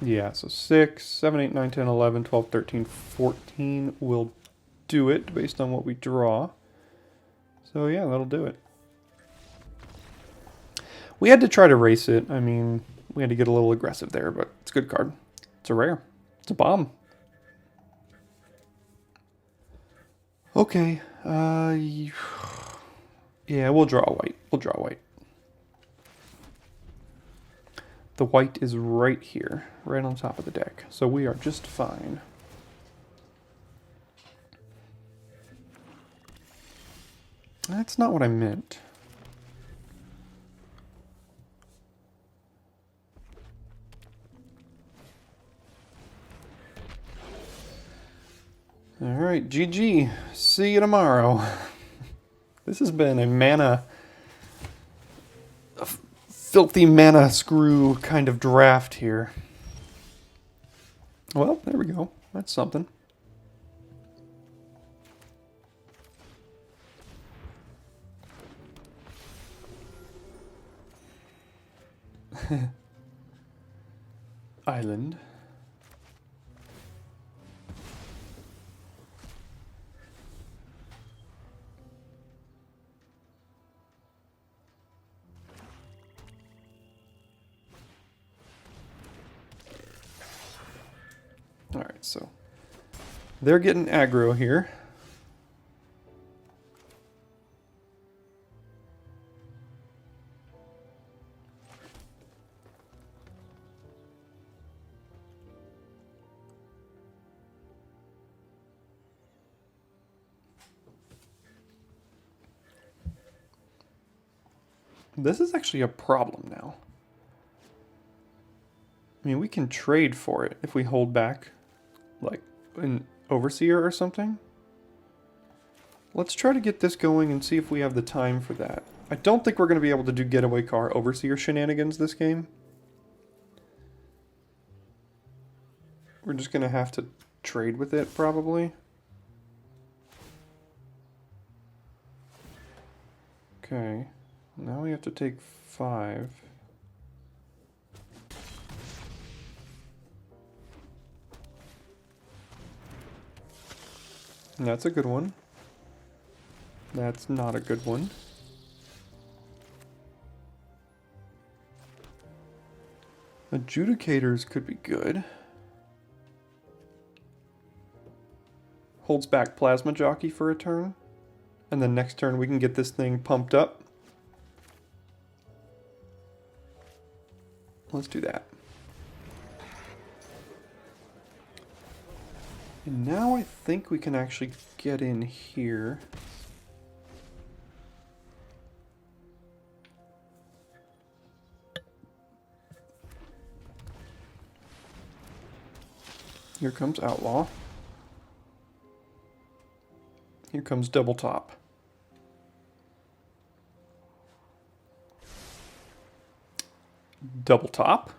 Speaker 1: Yeah, so 6, 7, 8, 9, 10, 11, 12, 13, 14 will do it based on what we draw. So yeah, that'll do it. We had to try to race it. I mean, we had to get a little aggressive there, but it's a good card. It's a rare. It's a bomb. Okay. Yeah, we'll draw white. We'll draw white. The white is right here, right on top of the deck. So we are just fine. That's not what I meant. Alright, GG. See you tomorrow. This has been a filthy mana screw kind of draft here. Well, there we go. That's something. Island. Alright, so they're getting aggro here. This is actually a problem now. I mean, we can trade for it if we hold back, like an Overseer or something. Let's try to get this going and see if we have the time for that. I don't think we're going to be able to do getaway car Overseer shenanigans this game. We're just going to have to trade with it, probably. Okay. Now we have to take 5. That's a good one. That's not a good one. Adjudicators could be good. Holds back Plasma Jockey for a turn. And then next turn we can get this thing pumped up. Let's do that. And now I think we can actually get in here. Here comes Outlaw. Here comes Double Top. Double Top?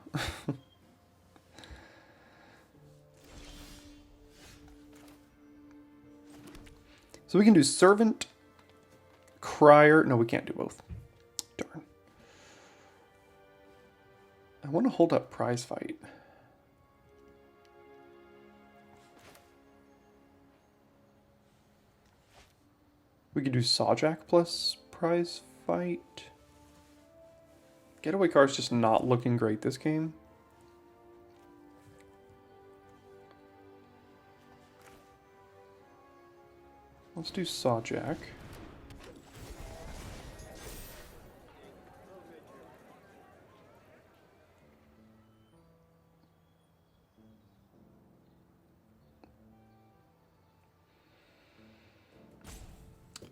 Speaker 1: So we can do Servant, Crier. No, we can't do both. Darn. I want to hold up Prize Fight. We could do Sawjack plus Prize Fight. Getaway card's just not looking great this game. Let's do Sawjack.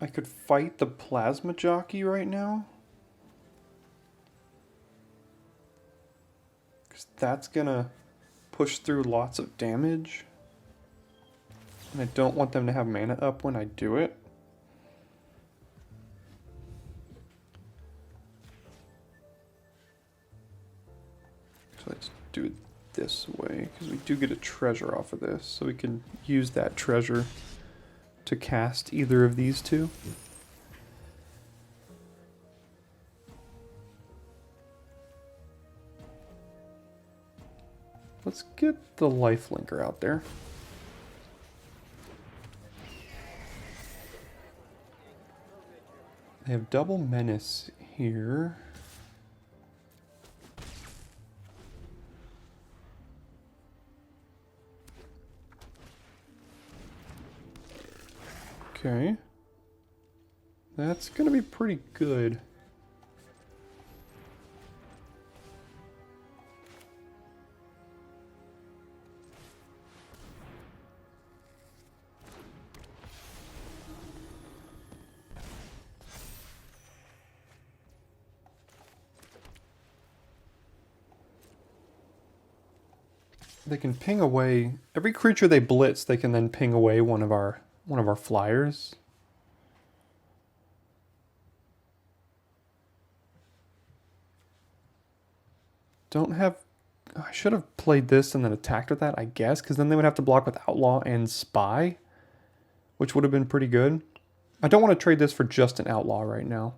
Speaker 1: I could fight the Plasma Jockey right now. Because that's gonna push through lots of damage. And I don't want them to have mana up when I do it. So let's do it this way, because we do get a treasure off of this. So we can use that treasure to cast either of these two. Let's get the lifelinker out there. They have double menace here. Okay. That's gonna be pretty good. they can ping away every creature they blitz. They can then ping away one of our flyers. Don't have. I should have played this and then attacked with that, I guess, because then they would have to block with Outlaw and Spy, which would have been pretty good. I don't want to trade this for just an Outlaw right now.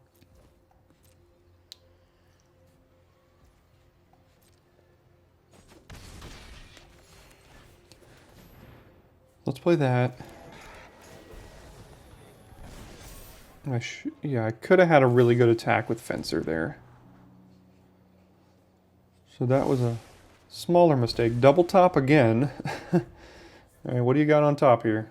Speaker 1: Let's play that. Yeah, I could have had a really good attack with Fencer there. So that was a smaller mistake. Double top again. All right, what do you got on top here?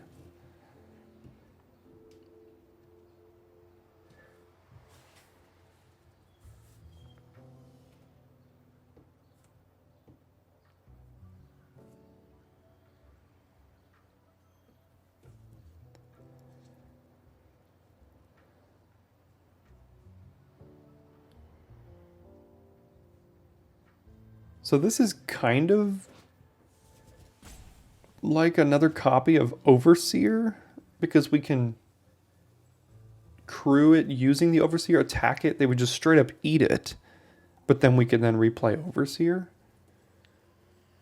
Speaker 1: So this is kind of like another copy of Overseer, because we can crew it using the Overseer, attack it. They would just straight up eat it, but then we could then replay Overseer.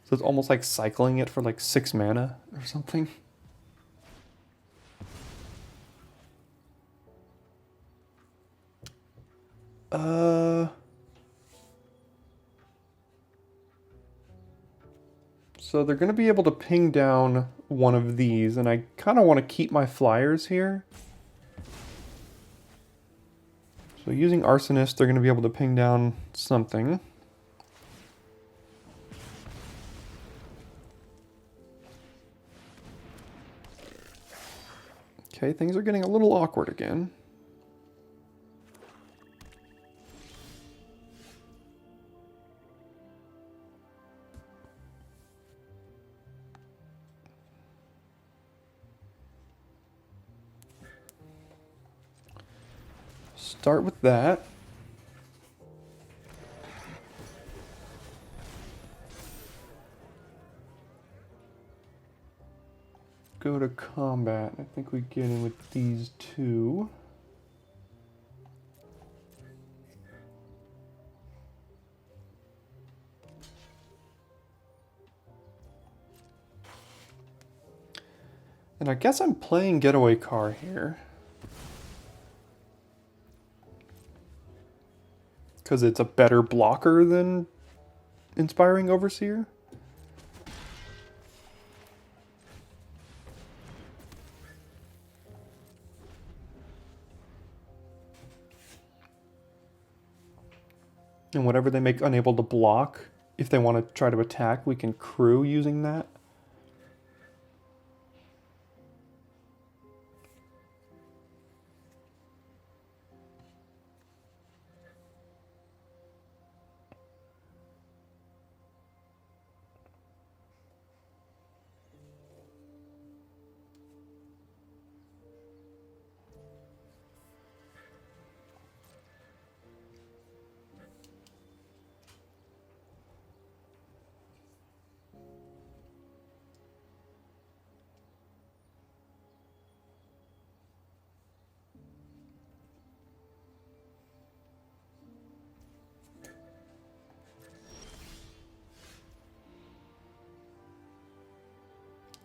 Speaker 1: So it's almost like cycling it for like 6 mana or something. So they're going to be able to ping down one of these, and I kind of want to keep my flyers here. So using Arsonist, they're going to be able to ping down something. Okay, things are getting a little awkward again. Start with that. Go to combat. I think we get in with these two. And I guess I'm playing Getaway Car here, because it's a better blocker than Inspiring Overseer. And whatever they make unable to block, if they want to try to attack, we can crew using that.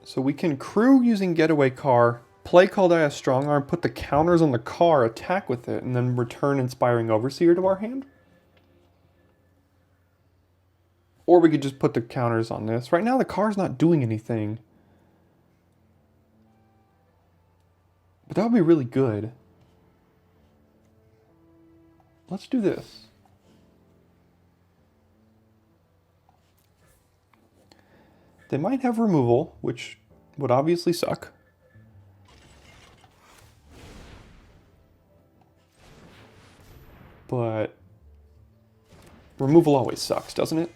Speaker 1: So we can crew using Getaway Car, play Kaldaya Strongarm, put the counters on the car, attack with it, and then return Inspiring Overseer to our hand. Or we could just put the counters on this. Right now the car's not doing anything. But that would be really good. Let's do this. They might have removal, which would obviously suck. But removal always sucks, doesn't it?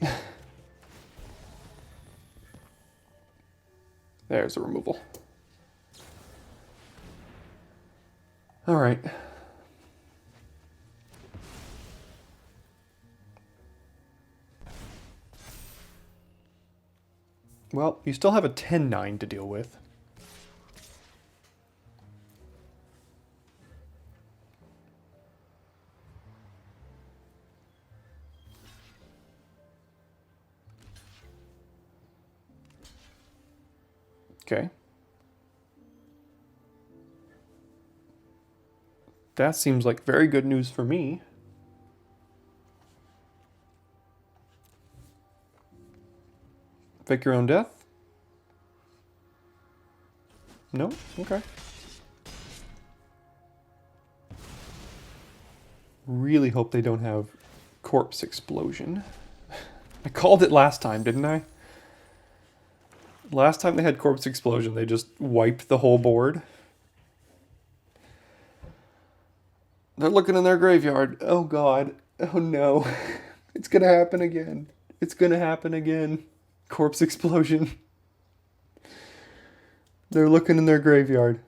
Speaker 1: There's the removal. All right. Well, you still have a 10-9 to deal with. Okay. That seems like very good news for me. Fake your own death? No? Okay. Really hope they don't have corpse explosion. I called it last time, didn't I? Last time they had corpse explosion, they just wiped the whole board. They're looking in their graveyard. Oh god. Oh no. It's gonna happen again. It's gonna happen again. Corpse explosion. They're looking in their graveyard.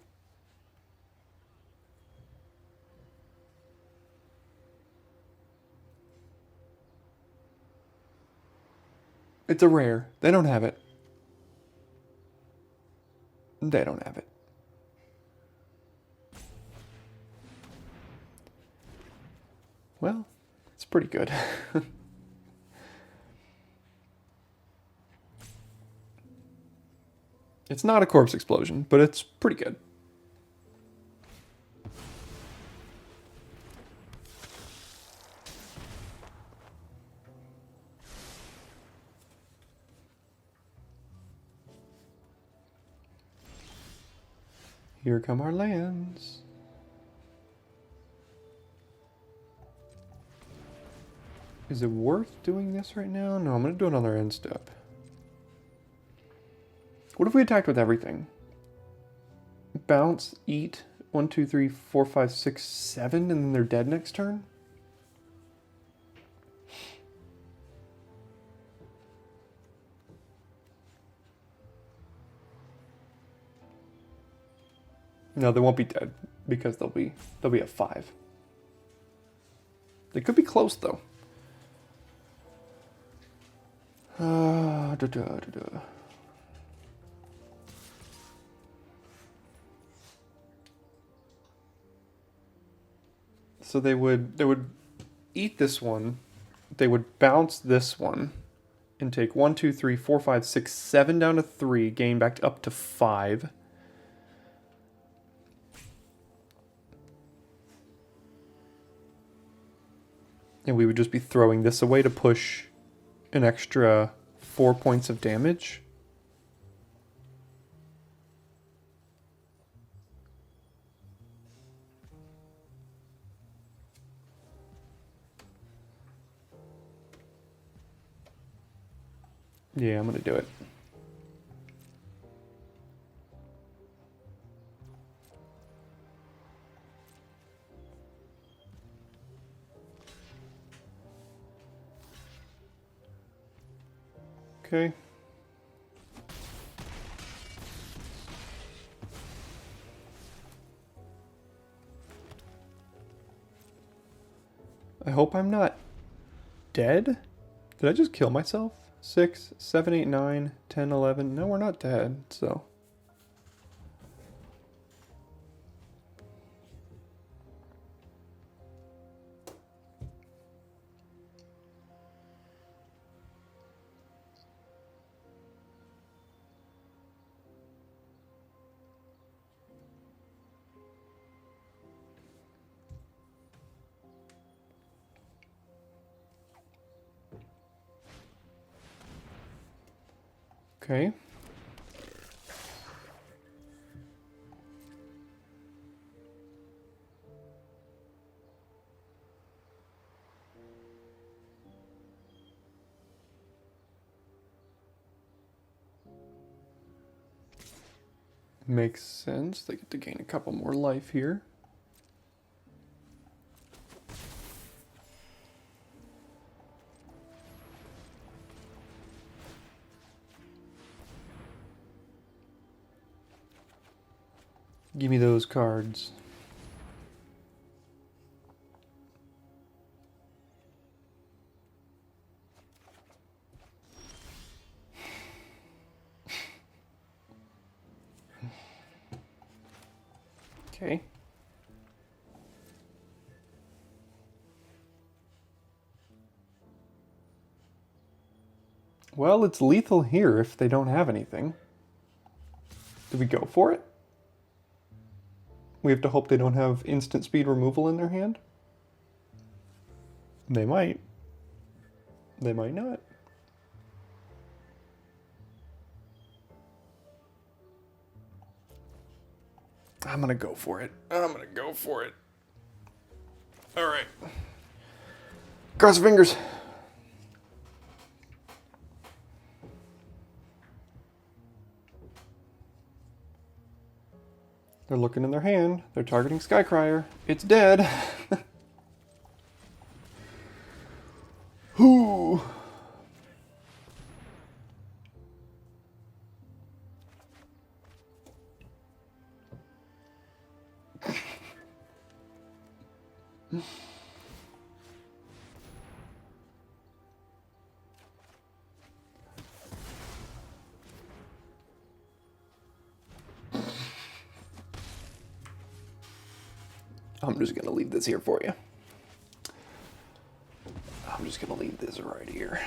Speaker 1: It's a rare. They don't have it. They don't have it. Well, it's pretty good. It's not a corpse explosion, but it's pretty good. Here come our lands. Is it worth doing this right now? No, I'm going to do it on their end step. What if we attacked with everything? Bounce, eat, 1, 2, 3, 4, 5, 6, 7, and then they're dead next turn? No, they won't be dead because they'll be at 5. They could be close though. So they would eat this one. They would bounce this one and take 1, 2, 3, 4, 5, 6, 7 down to 3, gain back up to 5. And we would just be throwing this away to push an extra 4 points of damage. Yeah, I'm gonna do it. Okay. I hope I'm not dead. Did I just kill myself? 6, 7, 8, 9, 10, 11. No, we're not dead, so. Okay. Makes sense. They get to gain a couple more life here. Give me those cards. Okay. Well, it's lethal here if they don't have anything. Do we go for it? We have to hope they don't have instant speed removal in their hand? They might. They might not. I'm gonna go for it. I'm gonna go for it. Alright. Cross your fingers. They're looking in their hand. They're targeting Skycrier. It's dead. Whoo. I'm just gonna leave this here for you. I'm just gonna leave this right here.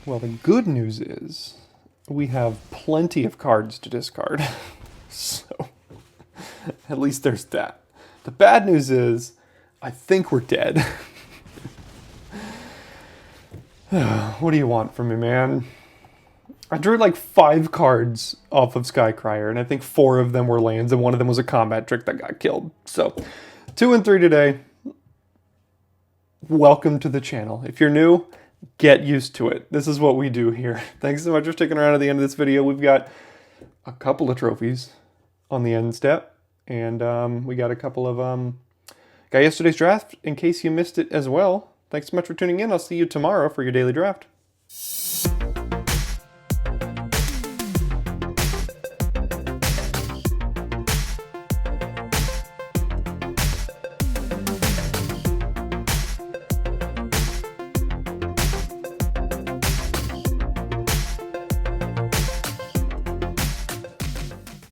Speaker 1: Well, the good news is we have plenty of cards to discard. So, at least there's that. The bad news is, I think we're dead. What do you want from me, man? I drew like 5 cards off of Skycrier, and I think 4 of them were lands, and one of them was a combat trick that got killed. So, 2 and 3 today. Welcome to the channel. If you're new, get used to it. This is what we do here. Thanks so much for sticking around at the end of this video. We've got a couple of trophies on the end step, and we got a couple of got yesterday's draft in case you missed it as well. Thanks so much for tuning in. I'll see you tomorrow for your daily draft.